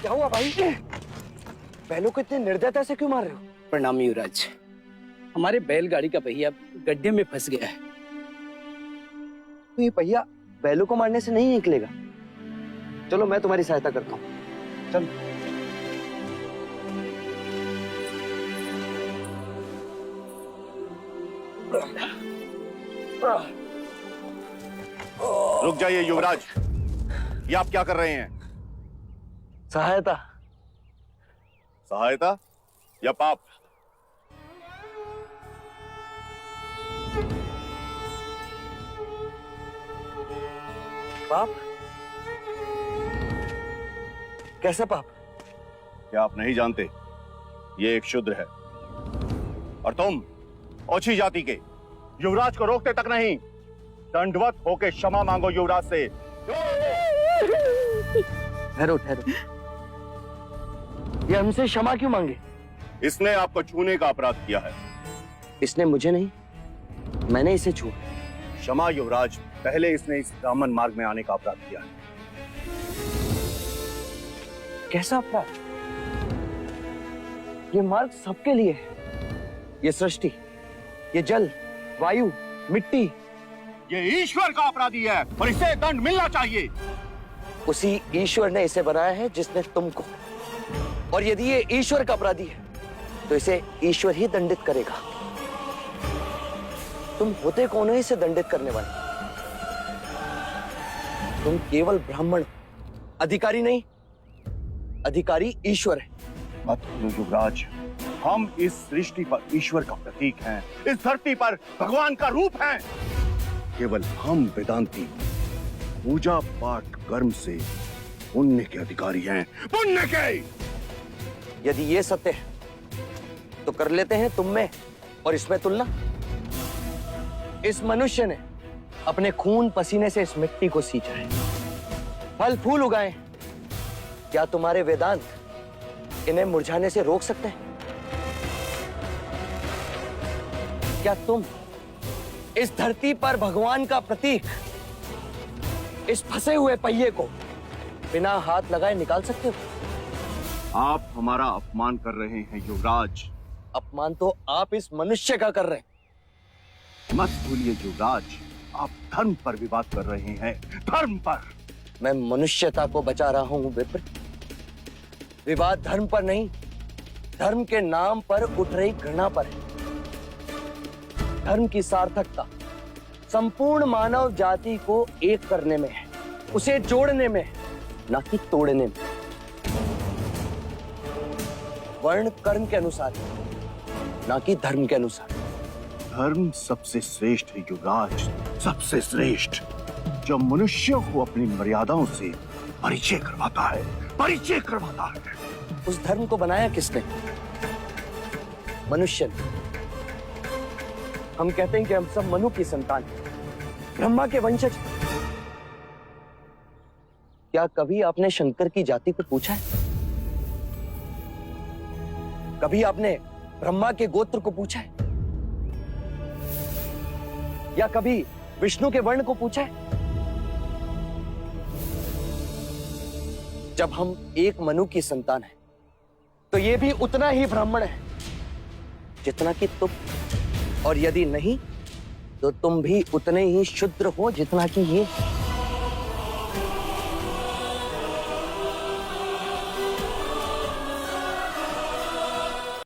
क्या हुआ भाई? बैलों को इतने निर्दयता से क्यों मार रहे हो? प्रणाम युवराज। हमारे बैलगाड़ी का पहिया गड्ढे में फंस गया है। तो ये पहिया बैलों को मारने से नहीं निकलेगा। चलो मैं तुम्हारी सहायता करता हूँ। चलो। रुक जाइए युवराज, ये आप क्या कर रहे हैं? सहायता। सहायता या पाप? पाप? कैसा पाप? क्या आप नहीं जानते? ये एक शूद्र है और तुम ओछी जाति के युवराज को रोकते तक नहीं, दंडवत होके क्षमा मांगो युवराज से। ठहरो ठहरो, ये हमसे क्षमा क्यों मांगे? इसने आपको छूने का अपराध किया है। इसने मुझे नहीं, मैंने इसे छुआ। क्षमा युवराज, पहले इसने इस ब्राह्मण मार्ग में आने का अपराध किया है। कैसा अपराध? ये मार्ग सबके लिए है। ये सृष्टि, ये जल, वायु, मिट्टी, ये ईश्वर का अपराधी है और इसे दंड मिलना चाहिए। उसी ईश्वर ने इसे बनाया है जिसने तुमको। और यदि ये ईश्वर का अपराधी है तो इसे ईश्वर ही दंडित करेगा। तुम होते कौन हो इसे दंडित करने वाले? तुम केवल ब्राह्मण हो, अधिकारी नहीं। अधिकारी ईश्वर है। मत भूलो युवराज, हम इस सृष्टि पर ईश्वर का प्रतीक हैं, इस धरती पर भगवान का रूप हैं। केवल हम वेदांती पूजा पाठ कर्म से पुण्य के अधिकारी हैं, पुण्य के। यदि ये सत्य है तो कर लेते हैं तुम में और इसमें तुलना। इस मनुष्य ने अपने खून पसीने से इस मिट्टी को सींचा है, फल फूल उगाए। क्या तुम्हारे वेदांत इन्हें मुरझाने से रोक सकते हैं? क्या तुम इस धरती पर भगवान का प्रतीक, इस फंसे हुए पहिए को बिना हाथ लगाए निकाल सकते हो? आप हमारा अपमान कर रहे हैं युवराज। अपमान तो आप इस मनुष्य का कर रहे हैं। मत भूलिए युवराज, आप धर्म पर विवाद कर रहे हैं, धर्म पर। मैं मनुष्यता को बचा रहा हूं विप्र। विवाद धर्म पर नहीं, धर्म के नाम पर उठ रही घृणा पर है। धर्म की सार्थकता संपूर्ण मानव जाति को एक करने में है, उसे जोड़ने में है, ना कि तोड़ने में। वर्ण कर्म के अनुसार, ना कि धर्म के अनुसार। धर्म सबसे श्रेष्ठ है युवराज, सबसे श्रेष्ठ, जो मनुष्यों को अपनी मर्यादाओं से परिचय करवाता है, परिचय करवाता है। उस धर्म को बनाया किसने? मनुष्य ने। हम कहते हैं कि हम सब मनु की संतान हैं, ब्रह्मा के वंशज। क्या कभी आपने शंकर की जाति को पूछा है? कभी आपने ब्रह्मा के गोत्र को पूछा है? या कभी विष्णु के वर्ण को पूछा है? जब हम एक मनु की संतान हैं, तो ये भी उतना ही ब्राह्मण है जितना कि तुम। और यदि नहीं तो तुम भी उतने ही शूद्र हो जितना कि ये।